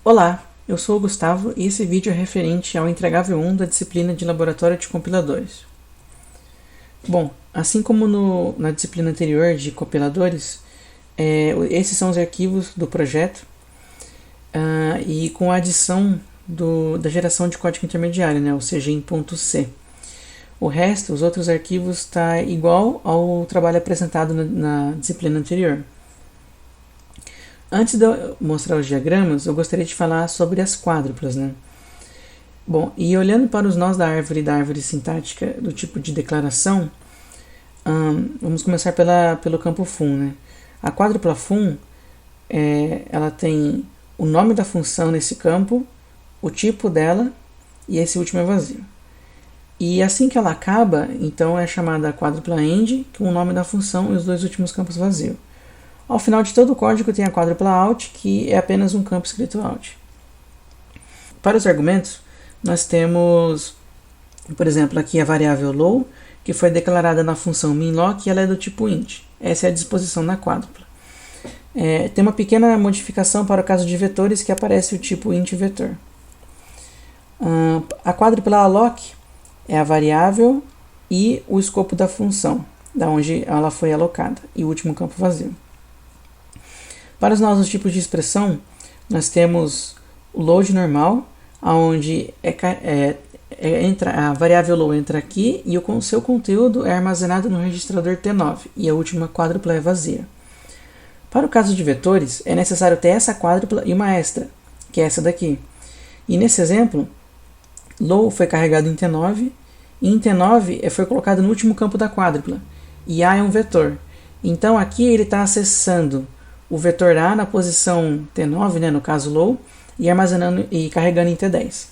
Olá, eu sou o Gustavo e esse vídeo é referente ao entregável 1 da disciplina de Laboratório de Compiladores. Bom, assim como na disciplina anterior de compiladores, esses são os arquivos do projeto e com a adição da geração de código intermediário, né, o cgin.c. O resto, os outros arquivos, está igual ao trabalho apresentado na disciplina anterior. Antes de eu mostrar os diagramas, eu gostaria de falar sobre as quádruplas, né? Bom, e olhando para os nós da árvore sintática do tipo de declaração, vamos começar pelo campo fun, né? A quádrupla fun, ela tem o nome da função nesse campo, o tipo dela, e esse último é vazio. E assim que ela acaba, então é chamada quádrupla end, com o nome da função e os dois últimos campos vazios. Ao final de todo o código tem a quádrupla out, que é apenas um campo escrito out. Para os argumentos, nós temos, por exemplo, aqui a variável low, que foi declarada na função minlock e ela é do tipo int. Essa é a disposição na quádrupla. Tem uma pequena modificação para o caso de vetores, que aparece o tipo int vetor. A quádrupla alloc é a variável e o escopo da função, da onde ela foi alocada, e o último campo vazio. Para os nossos tipos de expressão, nós temos o load normal, onde a variável low entra aqui e o seu conteúdo é armazenado no registrador T9 e a última quádrupla é vazia. Para o caso de vetores, é necessário ter essa quádrupla e uma extra, que é essa daqui. E nesse exemplo, low foi carregado em T9 e em T9 foi colocado no último campo da quádrupla, e A é um vetor. Então aqui ele está acessando o vetor A na posição T9, né, no caso low, e armazenando e carregando em T10.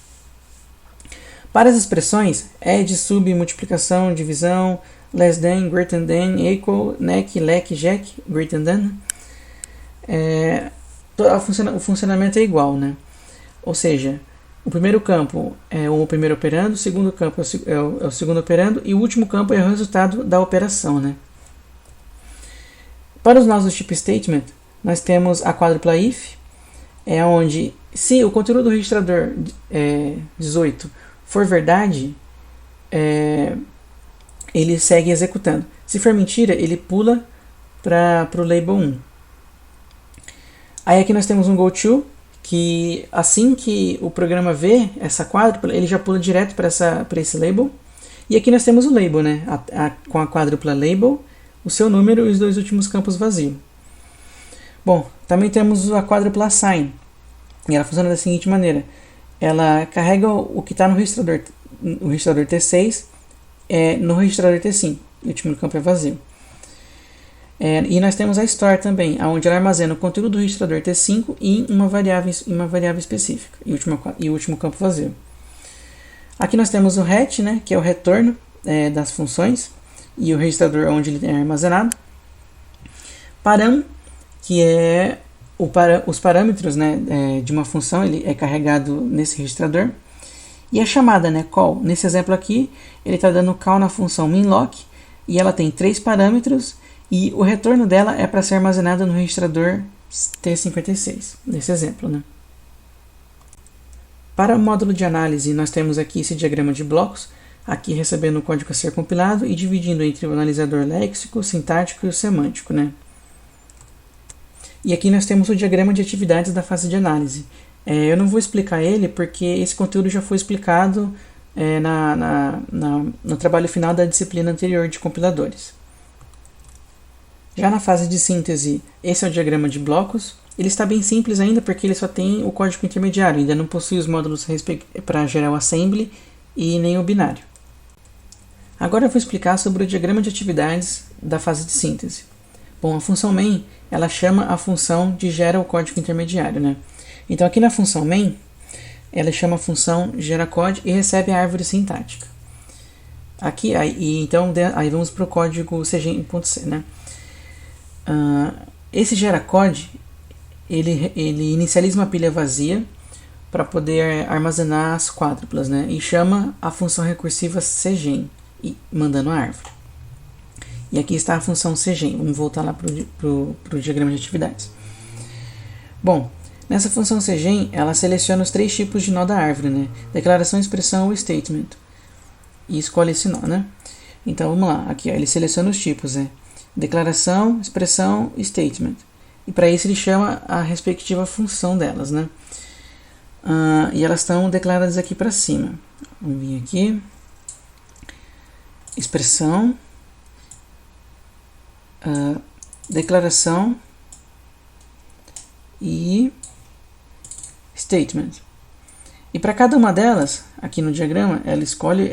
Para as expressões, add, sub, multiplicação, divisão, less than, greater than, equal, nec, lec, jack, greater than, o funcionamento é igual, né? Ou seja, o primeiro campo é o primeiro operando, o segundo campo é o segundo operando e o último campo é o resultado da operação, né? Para os nossos tipo statement, nós temos a quádrupla if, onde se o conteúdo do registrador 18 for verdade, ele segue executando. Se for mentira, ele pula para o label 1. Aí aqui nós temos um goto, que assim que o programa vê essa quádrupla, ele já pula direto para esse label. E aqui nós temos o label, né? Com a quádrupla label, o seu número e os dois últimos campos vazios. Bom, também temos a quádrupla assign. E ela funciona da seguinte maneira. Ela carrega o que está no registrador T6 no registrador T5. O último campo é vazio. E nós temos a store também, onde ela armazena o conteúdo do registrador T5 em uma variável específica. E o último campo vazio. Aqui nós temos o hat, né, que é o retorno das funções. E o registrador onde ele é armazenado. Param, que é os parâmetros, né, de uma função, ele é carregado nesse registrador. E a chamada, né, call. Nesse exemplo aqui, ele está dando call na função minlock e ela tem 3 parâmetros e o retorno dela é para ser armazenado no registrador T56, nesse exemplo, né. Para o módulo de análise, nós temos aqui esse diagrama de blocos, aqui recebendo o código a ser compilado e dividindo entre o analisador léxico, sintático e o semântico, né. E aqui nós temos o diagrama de atividades da fase de análise. Eu não vou explicar ele porque esse conteúdo já foi explicado no trabalho final da disciplina anterior de compiladores. Já na fase de síntese, esse é o diagrama de blocos. Ele está bem simples ainda porque ele só tem o código intermediário, ainda não possui os módulos para gerar o assembly e nem o binário. Agora eu vou explicar sobre o diagrama de atividades da fase de síntese. Bom, a função main, ela chama a função de gera o código intermediário, né? Então aqui na função main, ela chama a função gera código e recebe a árvore sintática. Aqui, aí vamos para o código cgin.c, né? Esse gera código, ele inicializa uma pilha vazia para poder armazenar as quádruplas, né? E chama a função recursiva cgin, mandando a árvore. E aqui está a função cgin. Vamos voltar lá para o diagrama de atividades. Bom, Nessa função cgen, ela seleciona os 3 tipos de nó da árvore, né? Declaração, expressão ou statement. E escolhe esse nó, né? Então vamos lá, aqui ó, ele seleciona os tipos, né? Declaração, expressão e statement. E para isso ele chama a respectiva função delas, né? E elas estão declaradas aqui para cima. Vamos vir aqui. Expressão. Declaração. E statement. E para cada uma delas, aqui no diagrama, ela escolhe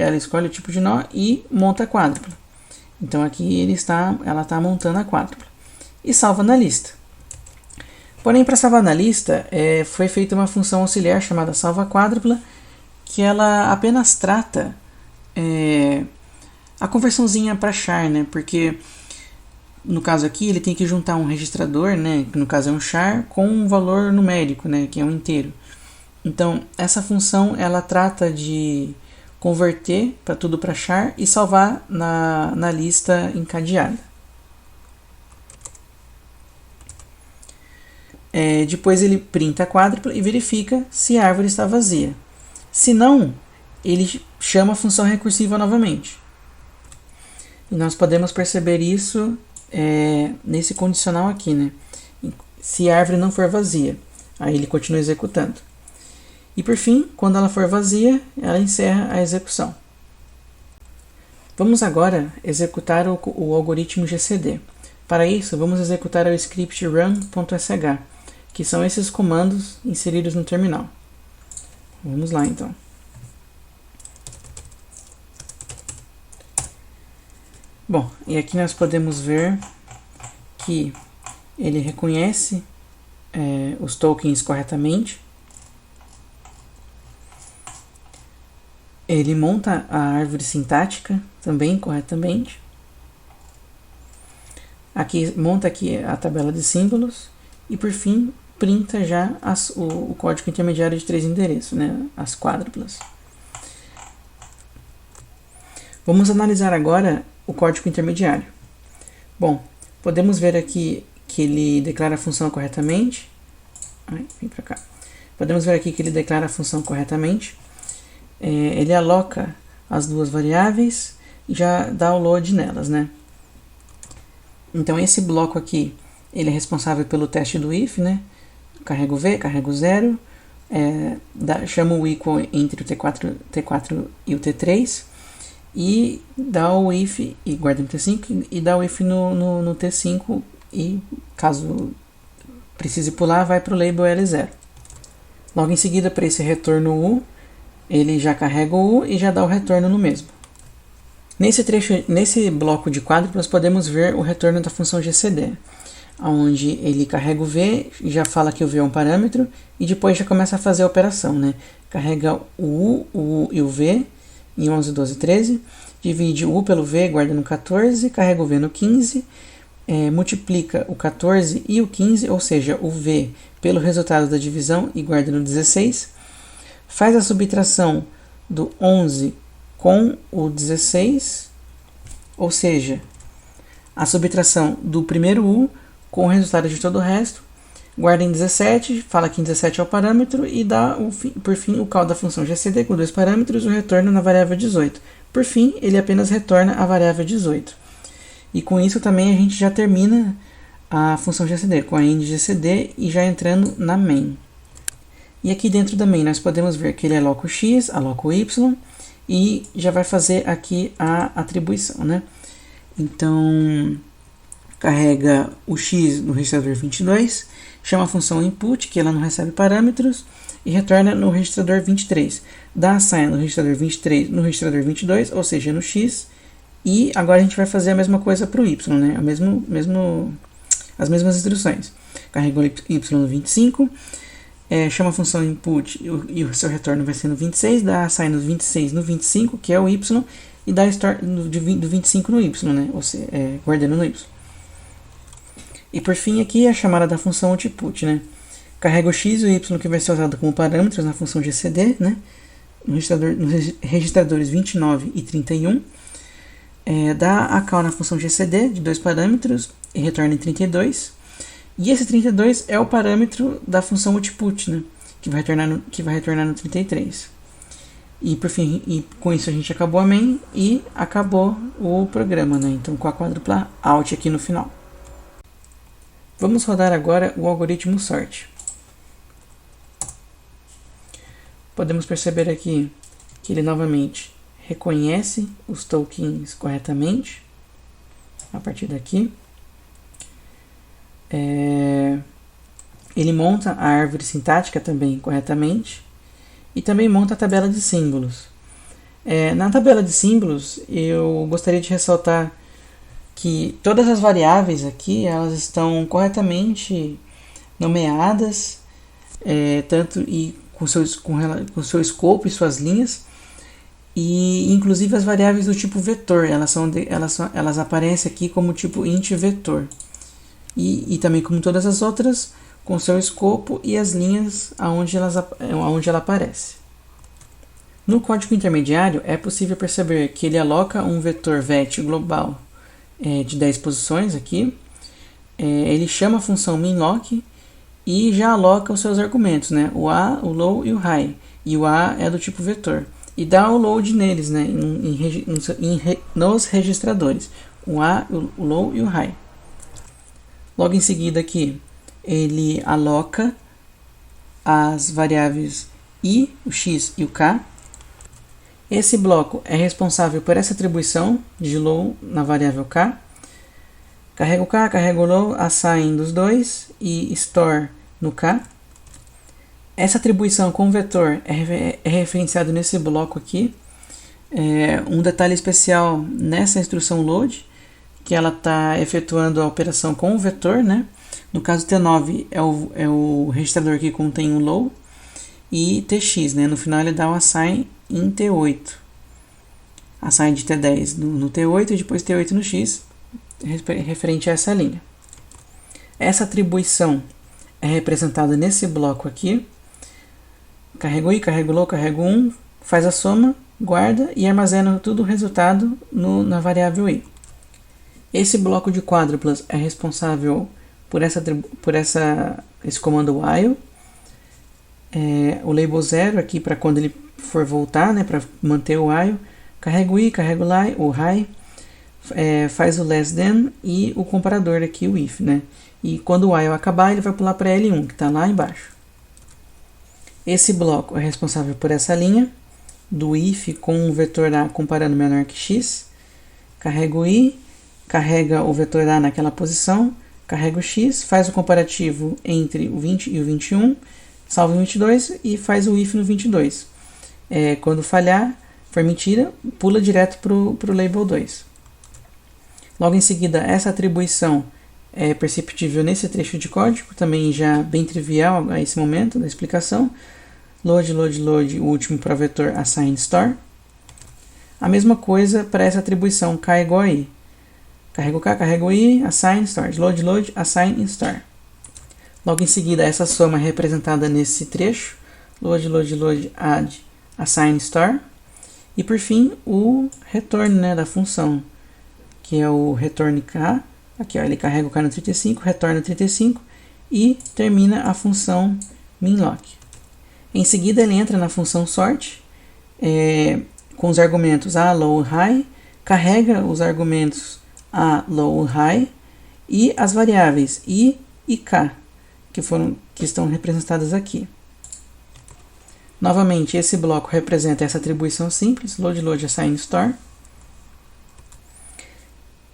o tipo de nó e monta a quádrupla. Então aqui ela está montando a quádrupla. E salva na lista. Porém, para salvar na lista, foi feita uma função auxiliar chamada salva quádrupla, que ela apenas trata a conversãozinha para char, né? Porque no caso aqui ele tem que juntar um registrador, né? Que no caso é um char, com um valor numérico, né? Que é um inteiro. Então essa função ela trata de converter para tudo para char e salvar na lista encadeada. Depois ele printa a quádrupla e verifica se a árvore está vazia. Se não, ele chama a função recursiva novamente. E nós podemos perceber isso nesse condicional aqui, né? Se a árvore não for vazia, aí ele continua executando. E por fim, quando ela for vazia, ela encerra a execução. Vamos agora executar o algoritmo GCD. Para isso, vamos executar o script run.sh, que são esses comandos inseridos no terminal. Vamos lá então. Bom, e aqui nós podemos ver que ele reconhece os tokens corretamente. Ele monta a árvore sintática também corretamente. Monta aqui a tabela de símbolos e por fim printa já o código intermediário de 3 endereços, né, as quádruplas. Vamos analisar agora o código intermediário. Bom, podemos ver aqui que ele declara a função corretamente. Vem para cá. Podemos ver aqui que ele declara a função corretamente. Ele aloca as 2 variáveis e já dá o load nelas, né? Então esse bloco aqui, ele é responsável pelo teste do if, né? Carrego V, carrego 0, chama o equal entre o T4 e o T3 e dá o if e guarda no T5 e dá o if no T5 e caso precise pular, vai para o label L0. Logo em seguida, para esse retorno U, ele já carrega o U e já dá o retorno no mesmo. Nesse bloco de quádruplas, podemos ver o retorno da função GCD, onde ele carrega o V, já fala que o V é um parâmetro, e depois já começa a fazer a operação, né? Carrega o U e o V em 11, 12, 13, divide o U pelo V, guarda no 14, carrega o V no 15, multiplica o 14 e o 15, ou seja, o V pelo resultado da divisão e guarda no 16, faz a subtração do 11 com o 16, ou seja, a subtração do primeiro U com o resultado de todo o resto, guarda em 17, fala que em 17 é o parâmetro e dá, por fim, o call da função GCD com 2 parâmetros, o retorno na variável 18. Por fim, ele apenas retorna a variável 18. E com isso também a gente já termina a função GCD, com a end GCD e já entrando na main. E aqui dentro da main nós podemos ver que ele aloca o x, aloca o y e já vai fazer aqui a atribuição, né? Então, carrega o x no registrador 22, chama a função input, que ela não recebe parâmetros, e retorna no registrador 23. Dá assign no registrador 23 no registrador 22, ou seja, no x, e agora a gente vai fazer a mesma coisa para o y, né? As mesmas instruções. Carrega o y no 25, chama a função input e o seu retorno vai ser no 26, dá assign no 26 no 25, que é o y, e dá store do 25 no y, né? Ou seja, guardando no y. E por fim aqui a chamada da função output, né? Carrega o x e o y que vai ser usado como parâmetros na função GCD, né? Nos registradores 29 e 31. Dá a call na função GCD de 2 parâmetros e retorna em 32. E esse 32 é o parâmetro da função output, né? Que vai retornar no 33. E por fim, com isso a gente acabou a main e acabou o programa, né? Então com a quádrupla out aqui no final. Vamos rodar agora o algoritmo sort. Podemos perceber aqui que ele novamente reconhece os tokens corretamente a partir daqui. Ele monta a árvore sintática também corretamente e também monta a tabela de símbolos. Na tabela de símbolos, eu gostaria de ressaltar que todas as variáveis aqui elas estão corretamente nomeadas, tanto e com seu escopo e suas linhas, e inclusive as variáveis do tipo vetor, elas aparecem aqui como tipo int vetor, e também como todas as outras, com seu escopo e as linhas aonde ela aparece. No código intermediário é possível perceber que ele aloca um vetor vet global de 10 posições aqui, ele chama a função minlock e já aloca os seus argumentos, né? O A, o low e o high, e o A é do tipo vetor, e dá o load neles, né? Nos registradores, o A, o low e o high. Logo em seguida aqui ele aloca as variáveis i, o x e o k. Esse bloco é responsável por essa atribuição de low na variável k. Carrega o k, carrega o low, assign dos dois e store no k. Essa atribuição com vetor é referenciado nesse bloco aqui. Um detalhe especial nessa instrução load, que ela está efetuando a operação com o vetor, né? No caso T9 é o registrador que contém o low, e TX, né? No final ele dá o assign em T8. Assign de T10 no T8 e depois T8 no X, referente a essa linha. Essa atribuição é representada nesse bloco aqui. Carrega o i, carrega o low, carrega o 1, faz a soma, guarda e armazena todo o resultado na variável i. Esse bloco de quádruplas é responsável por esse comando while. O label 0 aqui para quando ele for voltar, né, para manter o while. Carrega o i, carrega o high, faz o less than e o comparador aqui, o if, né? E quando o while acabar, ele vai pular para L1, que está lá embaixo. Esse bloco é responsável por essa linha do if com o vetor A comparando menor que x. Carrega o i, carrega o vetor A naquela posição, carrega o x, faz o comparativo entre o 20 e o 21, salva o 22 e faz o if no 22. Quando falhar, for mentira, pula direto para o label 2. Logo em seguida, essa atribuição é perceptível nesse trecho de código, também já bem trivial a esse momento da explicação. Load, load, load, o último para o vetor assign store. A mesma coisa para essa atribuição k igual a i. Carrega o k, carrega o i, assign, store. Load, load, assign, store. Logo em seguida, essa soma é representada nesse trecho. Load, load, load, add, assign, store. E por fim, o retorno, né, da função, que é o return k. Aqui, ó, ele carrega o k no 35, retorna 35 e termina a função minlock. Em seguida, ele entra na função sort, com os argumentos a, low, high, carrega os argumentos a, low, high e as variáveis i e k, que estão representadas aqui. Novamente, esse bloco representa essa atribuição simples, load, load, assign, store.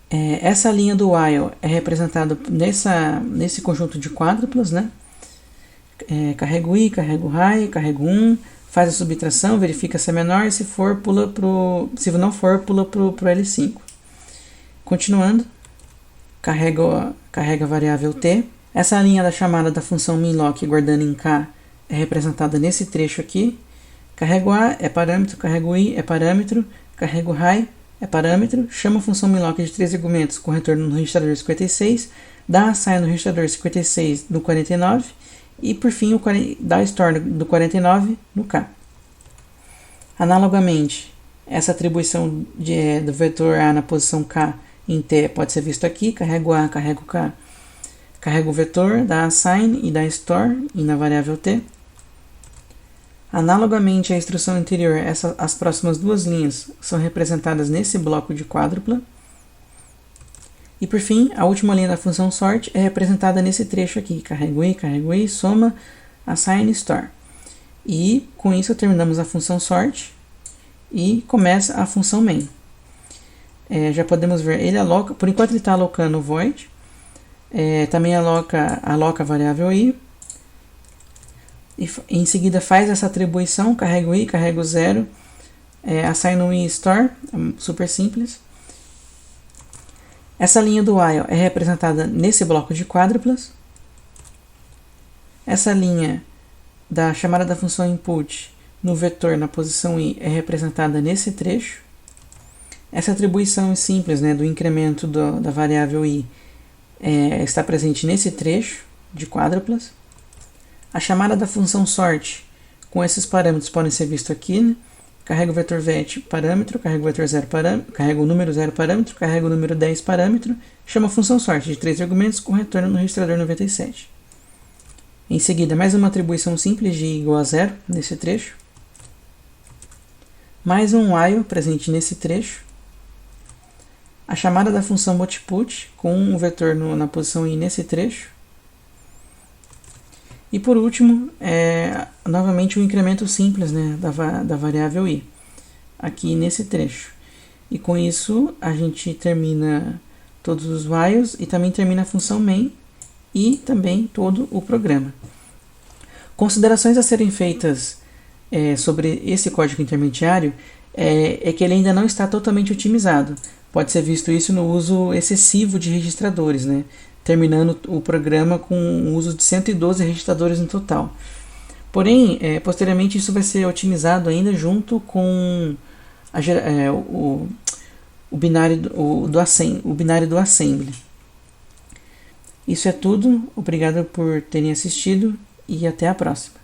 Essa linha do while é representada nesse conjunto de quádruplas, né? Carrega o i, carrega o high, carrega o 1, faz a subtração, verifica se é menor e se não for, pula para o L5. Continuando, carrega a variável t. Essa linha da chamada da função minlock guardando em k é representada nesse trecho aqui. Carrega o a, é parâmetro, carrega o i, é parâmetro, carrega o high, é parâmetro, chama a função minlock de 3 argumentos com retorno no registrador 56, dá assign no registrador 56 no 49 e por fim dá store do 49 no k. Analogamente, essa atribuição do vetor A na posição k em t pode ser visto aqui, carrega o a, carrega o k, carrega o vetor da assign e da store e na variável t. Analogamente à instrução anterior, as próximas duas linhas são representadas nesse bloco de quádrupla. E por fim, a última linha da função sort é representada nesse trecho aqui. Carrego i, soma, assign, store. E com isso terminamos a função sort e começa a função main. Já podemos ver, ele aloca, por enquanto ele está alocando o void, também aloca a variável i, e em seguida faz essa atribuição, carrega o i, carrega o 0, assign um i store, super simples. Essa linha do while é representada nesse bloco de quádruplas. Essa linha da chamada da função input no vetor na posição i é representada nesse trecho. Essa atribuição simples, do incremento da variável i está presente nesse trecho de quádruplas. A chamada da função sort com esses parâmetros podem ser vistos aqui. Carrega o vetor vet parâmetro, carrega o vetor 0 parâmetro, carrega o número 0 parâmetro, carrega o número 10 parâmetro, chama a função sort de 3 argumentos com retorno no registrador 97. Em seguida, mais uma atribuição simples de i igual a 0 nesse trecho. Mais um while presente nesse trecho. A chamada da função multiput com o vetor na posição i nesse trecho. E por último, novamente o incremento simples da variável i, aqui nesse trecho. E com isso a gente termina todos os whiles e também termina a função main e também todo o programa. Considerações a serem feitas sobre esse código intermediário é que ele ainda não está totalmente otimizado. Pode ser visto isso no uso excessivo de registradores, terminando o programa com o uso de 112 registradores no total. Porém, posteriormente isso vai ser otimizado ainda junto com o binário do assembly. Isso é tudo, obrigado por terem assistido e até a próxima.